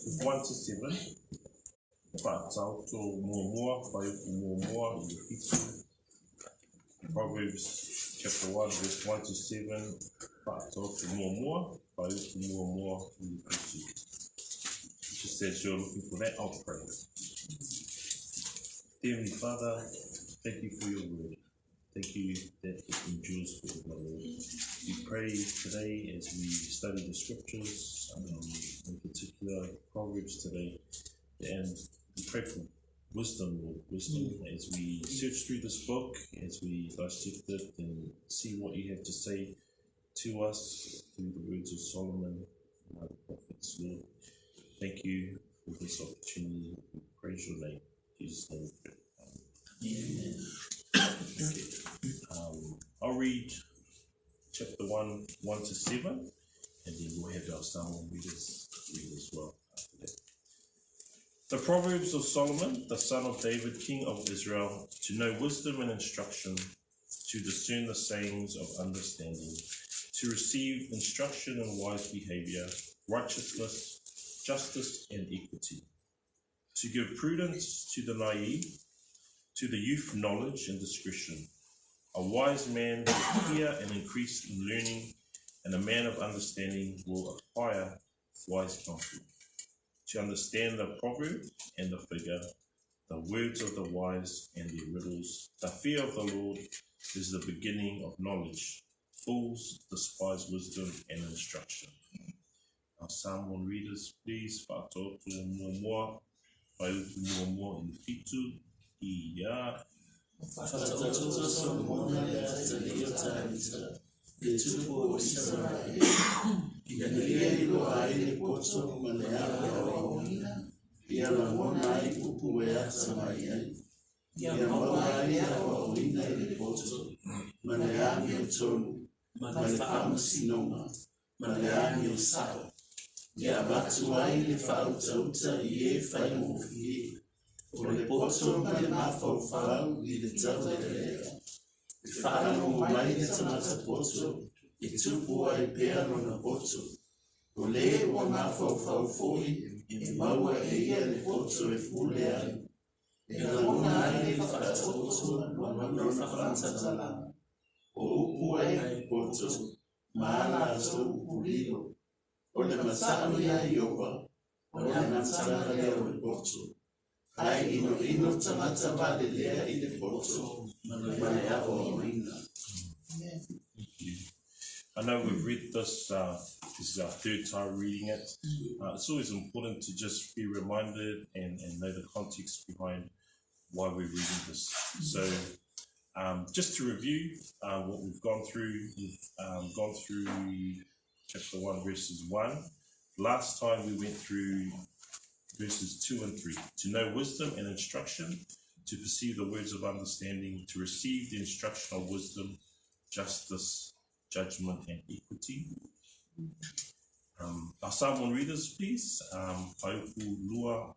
1 to 7. Proverbs chapter 1, verse 1 to 7. Just as you're looking for that, I'll pray. Dear Heavenly Father, thank you for your word. Thank you that it endures forever, Lord. We pray today as we study the scriptures, in particular Proverbs today, and we pray for wisdom, Lord, wisdom as we search through this book, as we dissect it and see what you have to say to us through the words of Solomon and other prophets, Lord. Thank you for this opportunity. We praise your name. In Jesus' name. Amen. I'll read chapter 1, 1 to 7, and then we'll have our Samoan readers read as well after that. The Proverbs of Solomon, the son of David, king of Israel, to know wisdom and instruction, to discern the sayings of understanding, to receive instruction in wise behavior, righteousness, justice, and equity, to give prudence to the naive, to the youth knowledge and discretion. A wise man will hear and increase in learning, and a man of understanding will acquire wise counsel. To understand the proverb and the figure, the words of the wise and their riddles. The fear of the Lord is the beginning of knowledge. Fools despise wisdom and instruction. Our Samoan readers, please. Whātautu mua mua in fitu ia. Whātautu Solomona le atali o tāita, le tupu o Israel. Ia nia I loa ai le poto ma le awe awaina. Ia la mona ai upu e ata mai ai. Ia maua ai awaina I le poto, ma le ami o tonu, ma le whamasinoma, ma le ami o sao. Ia batu ai le whautauta I e whai mowhie. O le poto ma le mawhauwhau I le tau le lea. I whaano mai le tamata poto, I tupu ai pēa na poto. O le o mawhauwhau foi, I maua e ia le poto e fule ai. E la mona ai le whakatapoto, ma mana whakantatala. O upu ai le poto, ma ala ato upu lilo. O le matano ia iowa, o le matana lea o le poto. Ai ino tamata vale lea I le poto, ma le awa o ina. I know we've read this, this is our third time reading it. It's always important to just be reminded and know the context behind why we're reading this. So just to review what we've gone through, gone through chapter 1, verses 1. Last time we went through verses 2 and 3. To know wisdom and instruction, to perceive the words of understanding, to receive the instruction of wisdom, justice, judgment, and equity. Our Samoan readers, please. Paiupu lua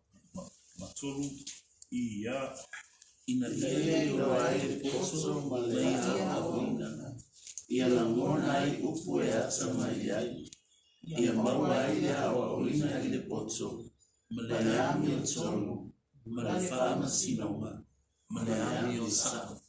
maturu ia. Ina lea loa ai le poto ma le awina. Ia la mona ai upu e ata mai ai. Ia maua ai le awa oina I le poto. Ma le ami o tonu, ma le whamasinoma, ma le ami o sao.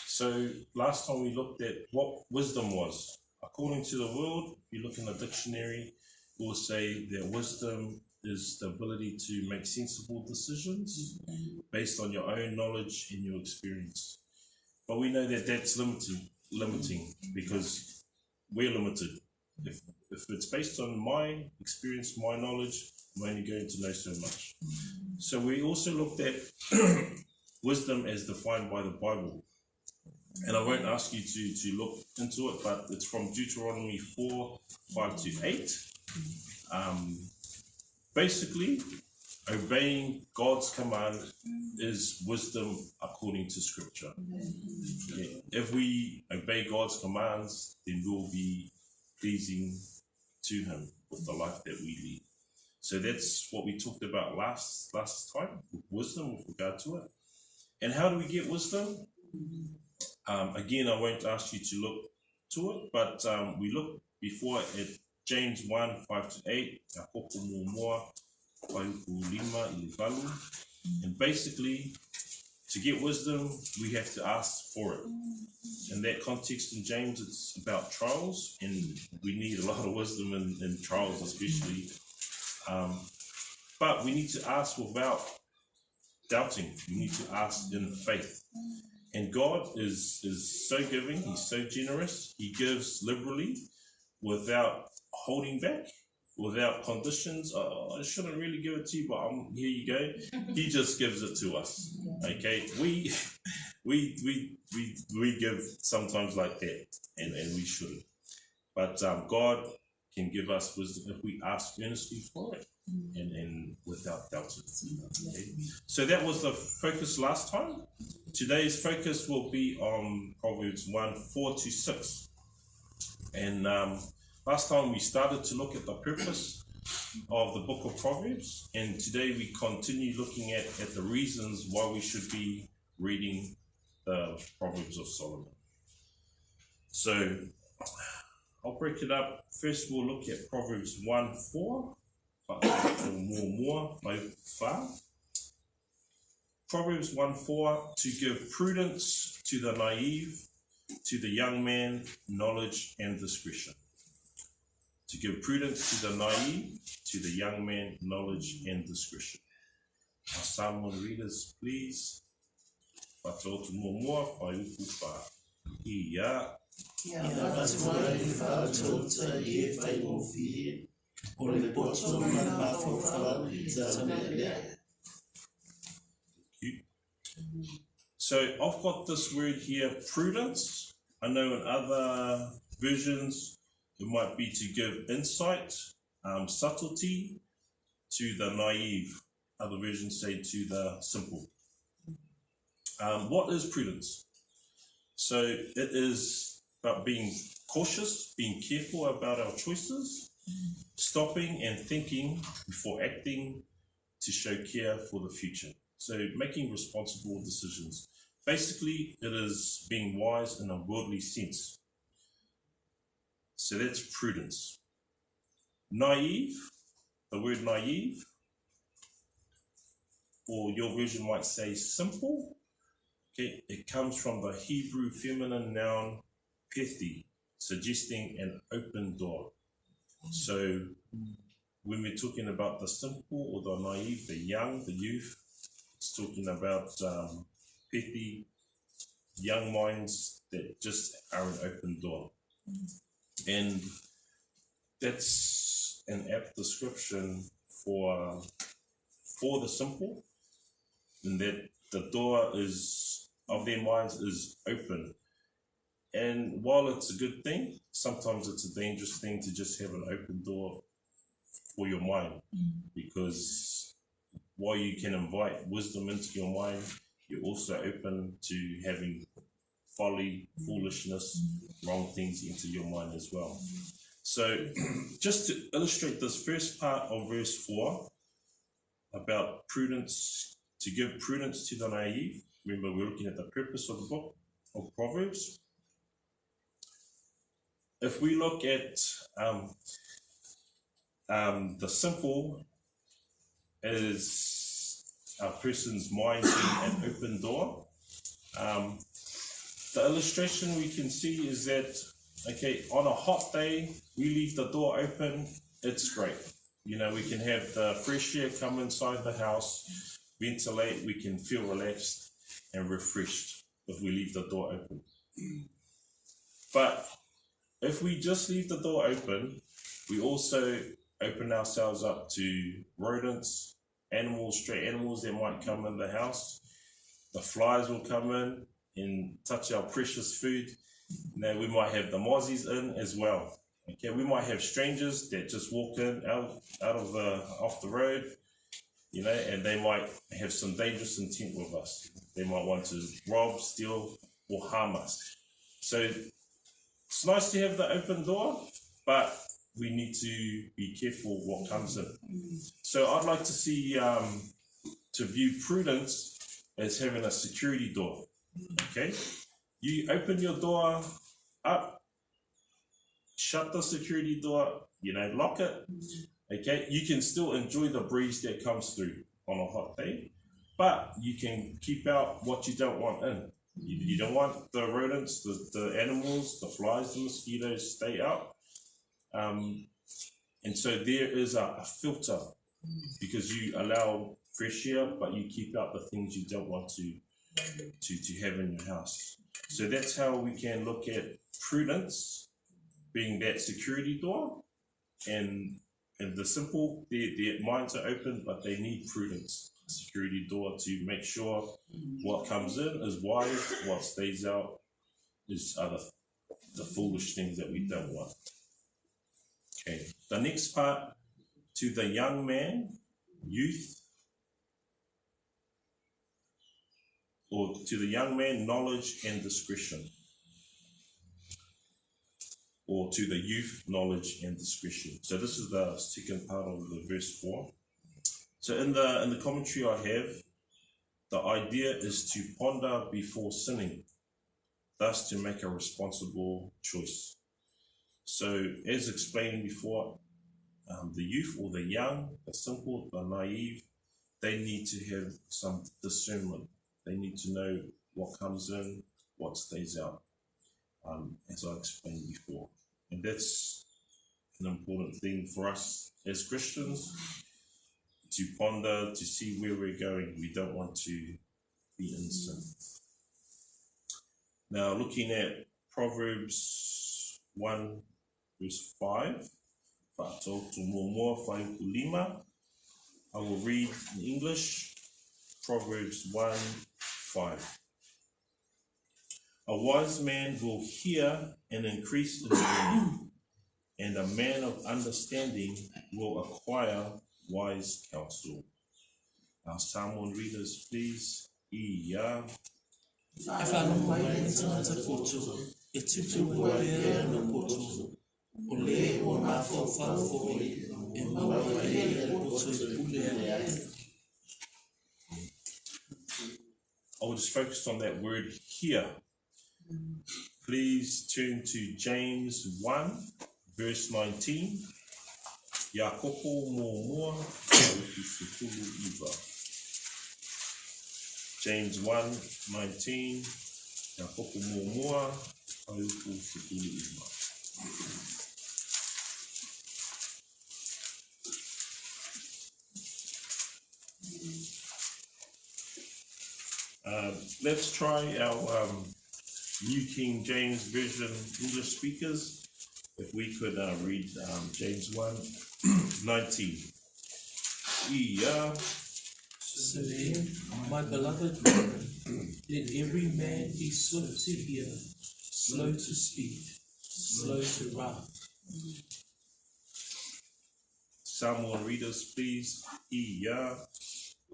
So last time we looked at what wisdom was. According to the world, if you look in the dictionary, it will say that wisdom is the ability to make sensible decisions based on your own knowledge and your experience. But we know that that's limiting because we're limited. If it's based on my experience, my knowledge, I'm only going to know so much. So we also looked at wisdom as defined by the Bible. And I won't ask you to look into it, but it's from Deuteronomy 4, 5 to 8. Basically, obeying God's command is wisdom according to Scripture. Yeah. If we obey God's commands, then we'll be pleasing to Him with the life that we lead. So that's what we talked about last time, wisdom with regard to it. And how do we get wisdom? Again, I won't ask you to look to it, but we looked before at James 1, 5-8, a koko mua, whaiuku lima I le valu. And basically, to get wisdom, we have to ask for it. In that context in James, it's about trials, and we need a lot of wisdom in trials especially. But we need to ask without doubting. We need to ask in faith. And God is so giving, he's so generous. He gives liberally without holding back, without conditions. Oh, I shouldn't really give it to you, but here you go. He just gives it to us. Okay, we give sometimes like that, and we shouldn't. But God can give us wisdom if we ask earnestly for it and without doubting. Okay? So that was the focus last time. Today's focus will be on Proverbs 1, 4-6. And last time we started to look at the purpose of the book of Proverbs, and today we continue looking at the reasons why we should be reading the Proverbs of Solomon. So I'll break it up. First we'll look at Proverbs 1, 4. Proverbs 1, 4, to give prudence to the naive, to the young man, knowledge and discretion. To give prudence to the naive, to the young man, knowledge and discretion. Our Samoan readers, please. So I've got this word here, prudence. I know in other versions it might be to give insight, subtlety to the naive. Other versions say to the simple. What is prudence? So it is about being cautious, being careful about our choices, stopping and thinking before acting to show care for the future. So making responsible decisions. Basically, it is being wise in a worldly sense. So that's prudence. Naive, the word naive, or your version might say simple. Okay, it comes from the Hebrew feminine noun Peni, suggesting an open door. So when we're talking about the simple or the naive, the young, the youth, it's talking about Peni, young minds that just are an open door. And that's an apt description for the simple, in that the door of their minds is open. And while it's a good thing, sometimes it's a dangerous thing to just have an open door for your mind, because while you can invite wisdom into your mind, you're also open to having folly, foolishness, wrong things into your mind as well. So just to illustrate this first part of verse 4 about prudence, to give prudence to the naive. Remember, we're looking at the purpose of the book of Proverbs. If we look at the simple as a person's mind being an open door, the illustration we can see is that, okay, on a hot day, we leave the door open, it's great. You know, we can have the fresh air come inside the house, ventilate, we can feel relaxed and refreshed if we leave the door open. But if we just leave the door open, we also open ourselves up to rodents, animals, stray animals that might come in the house. The flies will come in and touch our precious food. Now we might have the mozzies in as well. Okay, we might have strangers that just walk in off the road, you know, and they might have some dangerous intent with us. They might want to rob, steal, or harm us. So it's nice to have the open door, but we need to be careful what comes in. So I'd like to see, to view prudence as having a security door. Okay, you open your door up, shut the security door, lock it. Okay, you can still enjoy the breeze that comes through on a hot day, but you can keep out what you don't want in. You don't want the rodents, the animals, the flies, the mosquitoes, stay out. And so there is a filter, because you allow fresh air, but you keep out the things you don't want to have in your house. So that's how we can look at prudence being that security door, and the simple, their minds are open, but they need prudence, security door, to make sure what comes in is wise, what stays out is the foolish things that we don't want. Okay, the next part, to the young man, youth, or to the young man, knowledge and discretion. Or to the youth, knowledge and discretion. So this is the second part of the verse 4. So in the commentary I have, the idea is to ponder before sinning, thus to make a responsible choice. So as explained before, the youth or the young, the simple, the naive, they need to have some discernment. They need to know what comes in, what stays out, as I explained before. And that's an important thing for us as Christians, to ponder, to see where we're going. We don't want to be in sin. Now, looking at Proverbs 1, verse 5, I will read in English, Proverbs 1, 5. A wise man will hear and increase in learning, and a man of understanding will acquire wise counsel. Our Samoan readers, please. Ia. I will just focus on that word here. Please turn to James 1, verse 19. James 1, 19. Let's try our New King James Version English speakers. If we could read James 1, 19. So then, my beloved brethren, let every man be swift to hear, slow to speak, slow to wrath. Samoan readers, please.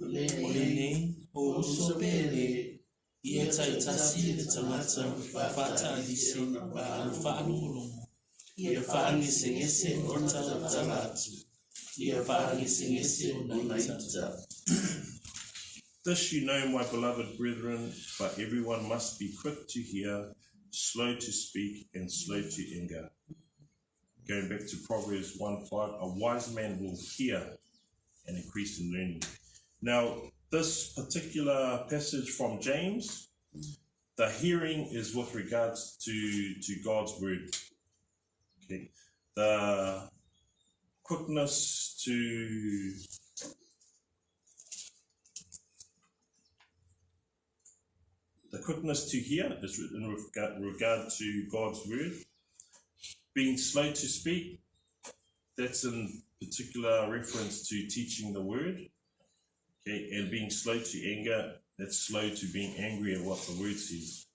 Olene, o usopele, ia taitasi le tamata, fata disi, alufanu, ia fani singese ota tamatu, ia fani singese onaita. This you know, my beloved brethren, but everyone must be quick to hear, slow to speak, and slow to anger. Going back to Proverbs 1:5, a wise man will hear and increase in learning. Now, this particular passage from James, the hearing is with regards to God's word. Okay. The quickness to hear is in regard to God's word. Being slow to speak, that's in particular reference to teaching the word. Okay, and being slow to anger, that's slow to being angry at what the word says.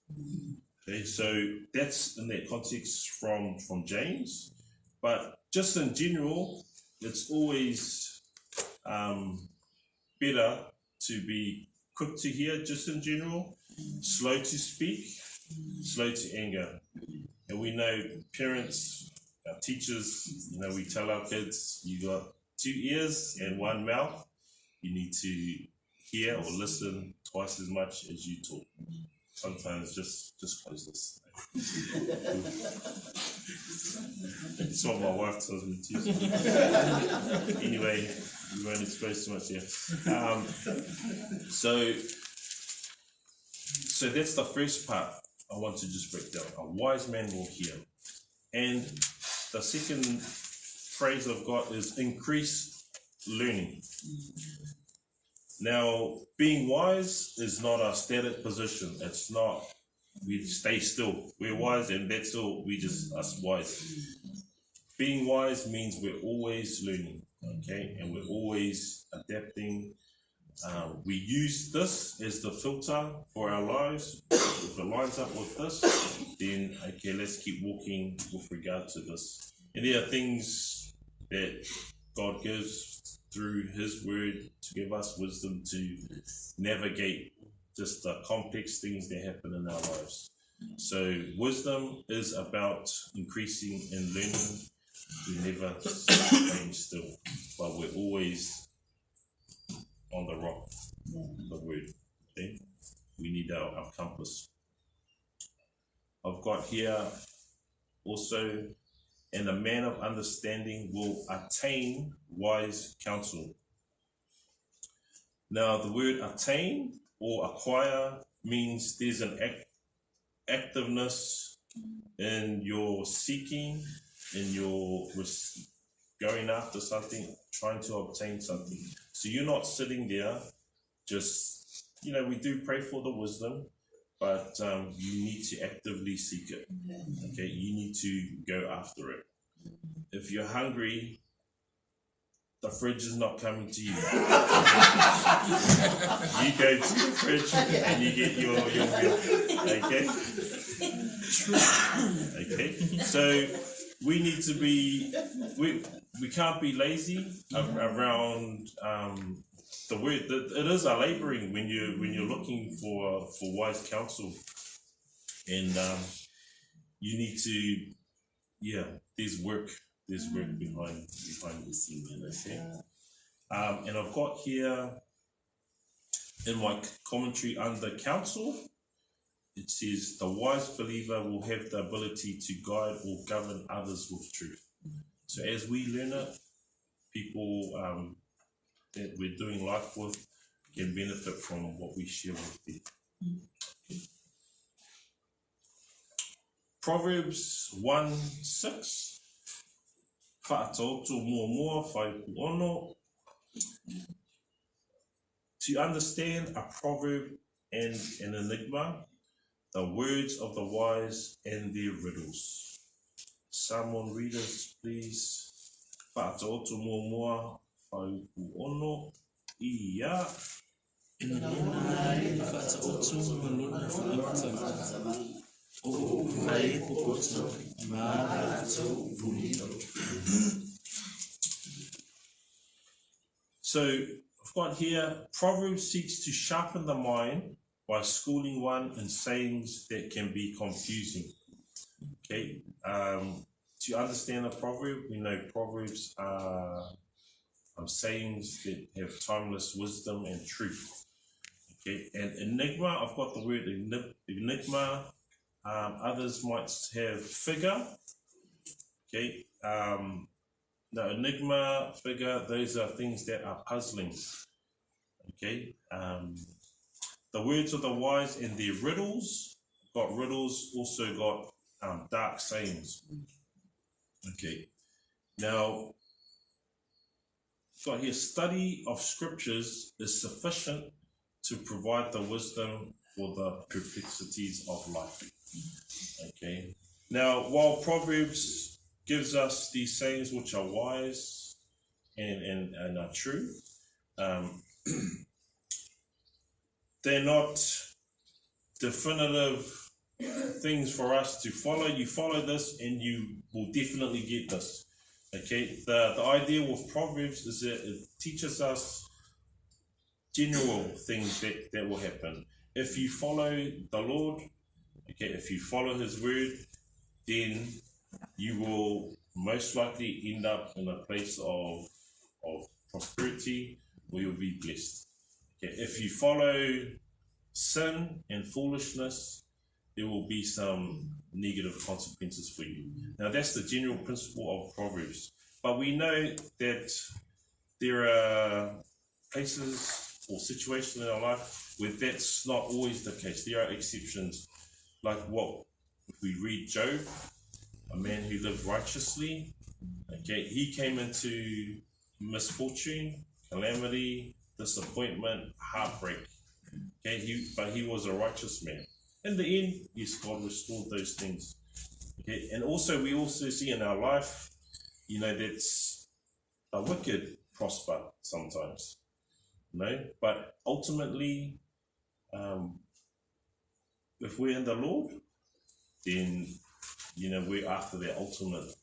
Okay, so that's in that context from James. But just in general, it's always better to be quick to hear, just in general, slow to speak, slow to anger. And we know parents, our teachers, we tell our kids, you got 2 ears and 1 mouth. You need to hear or listen twice as much as you talk. Sometimes just close this. That's what my wife tells me too. Anyway, we won't expose too much here. So that's the first part I want to just break down. A wise man will hear. And the second phrase I've got is increase learning. Now, being wise is not a static position. It's not we stay still. We're wise and that's all. We just us wise. Being wise means we're always learning, okay? And we're always adapting. We use this as the filter for our lives. If it lines up with this, then okay, let's keep walking with regard to this. And there are things that God gives through His Word to give us wisdom to navigate just the complex things that happen in our lives. So wisdom is about increasing and learning. We never stay still, but we're always on the rock, the Word. Okay? We need our compass. I've got here also, and a man of understanding will attain wise counsel. Now, the word attain or acquire means there's an activeness in your seeking, in your going after something, trying to obtain something. So you're not sitting there just, we do pray for the wisdom, but you need to actively seek it. Okay, you need to go after it. If you're hungry, the fridge is not coming to you. You go to the fridge and you get your meal. Okay? Okay. So we need to be, we can't be lazy around the word. It is a laboring when you're looking for wise counsel, and you need to, there's work behind the scene, okay? And I've got here in my commentary under counsel, it says the wise believer will have the ability to guide or govern others with truth. So as we learn it, people that we're doing life with can benefit from what we share with them. Okay. Proverbs 1:6. To understand a proverb and an enigma, the words of the wise and their riddles. Samoan readers, please. So I've got here, Proverbs seeks to sharpen the mind by schooling one in sayings that can be confusing. Okay, to understand a proverb, we know Proverbs are sayings that have timeless wisdom and truth. Okay, and enigma, I've got the word enigma. Others might have figure. Okay, the enigma, figure, those are things that are puzzling. Okay, the words of the wise and their riddles. Got riddles, also got dark sayings. Okay, now got here, study of scriptures is sufficient to provide the wisdom for the perplexities of life. Okay, now while Proverbs gives us these sayings which are wise and are true, they're not definitive things for us to follow. You follow this and you will definitely get this. Okay, the idea with Proverbs is that it teaches us general things that will happen. If you follow the Lord, okay, if you follow His word, then you will most likely end up in a place of prosperity where you'll be blessed. Okay, if you follow sin and foolishness, there will be some negative consequences for you. Now that's the general principle of Proverbs. But we know that there are places or situations in our life where that's not always the case. There are exceptions, like what if we read Job, a man who lived righteously. Okay, he came into misfortune, calamity, disappointment, heartbreak. Okay, but he was a righteous man. In the end, yes, God restored those things. Okay, and also we also see in our life, that's a wicked prosper sometimes. But ultimately, if we're in the Lord, then we're after that ultimate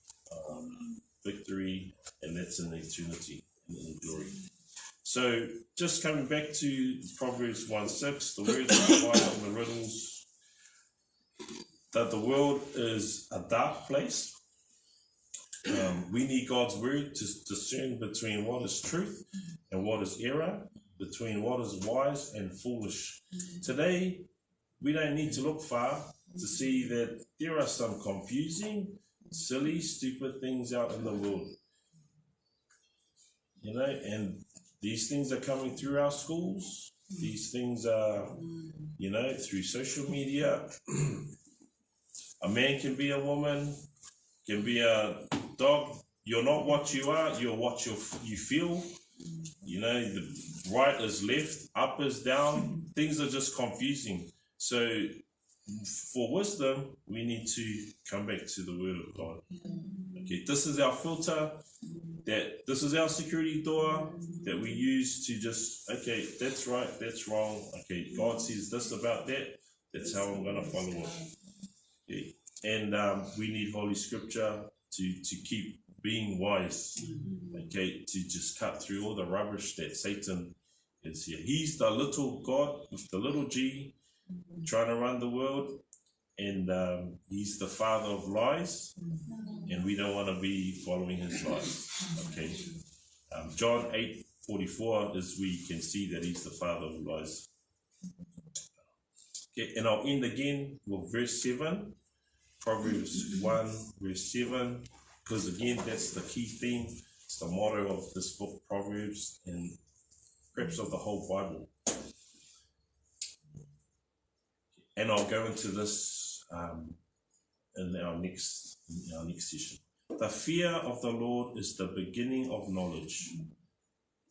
victory, and that's in eternity, in glory. So just coming back to Proverbs 1:6, the words of the Bible and the riddles, that the world is a dark place. We need God's word to discern between what is truth and what is error, between what is wise and foolish. Today, we don't need to look far to see that there are some confusing, silly, stupid things out in the world. And these things are coming through our schools. These things are, through social media. A man can be a woman, can be a dog. You're not what you are, you're what you feel. The right is left, up is down. Things are just confusing. So for wisdom, we need to come back to the Word of God. Okay, this is our filter, this is our security door that we use to just, okay, that's right, that's wrong. Okay, God says this about that, that's how I'm going to follow it. Okay. And we need Holy Scripture to keep being wise, okay, to just cut through all the rubbish that Satan is here. He's the little God with the little g, trying to run the world, and he's the father of lies, and we don't want to be following his lies. Okay, John 8:44 is we can see that he's the father of lies. Okay, and I'll end again with verse 7, Proverbs 1 verse 7, because again that's the key theme. It's the motto of this book, Proverbs, and perhaps of the whole Bible. And I'll go into this in our next session. The fear of the Lord is the beginning of knowledge.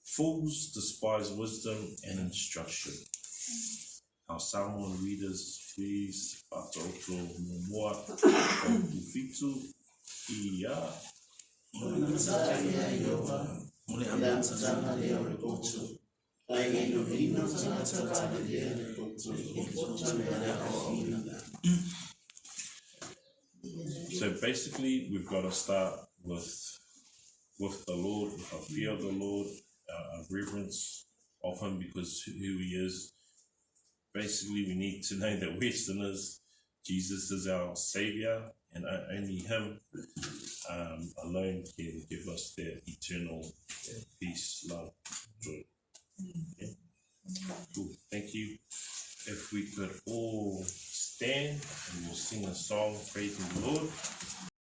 Fools despise wisdom and instruction. Our Samoan readers, please, Patoto Momoa, Opufitu, Ia. So basically, we've got to start with the Lord, with our fear of the Lord, our reverence of Him because who He is. Basically, we need to know that we're sinners. Jesus is our Savior, and only Him alone can give us that eternal peace, love, joy. Okay? Cool. Thank you. If we could all stand and we'll sing a song praising the Lord.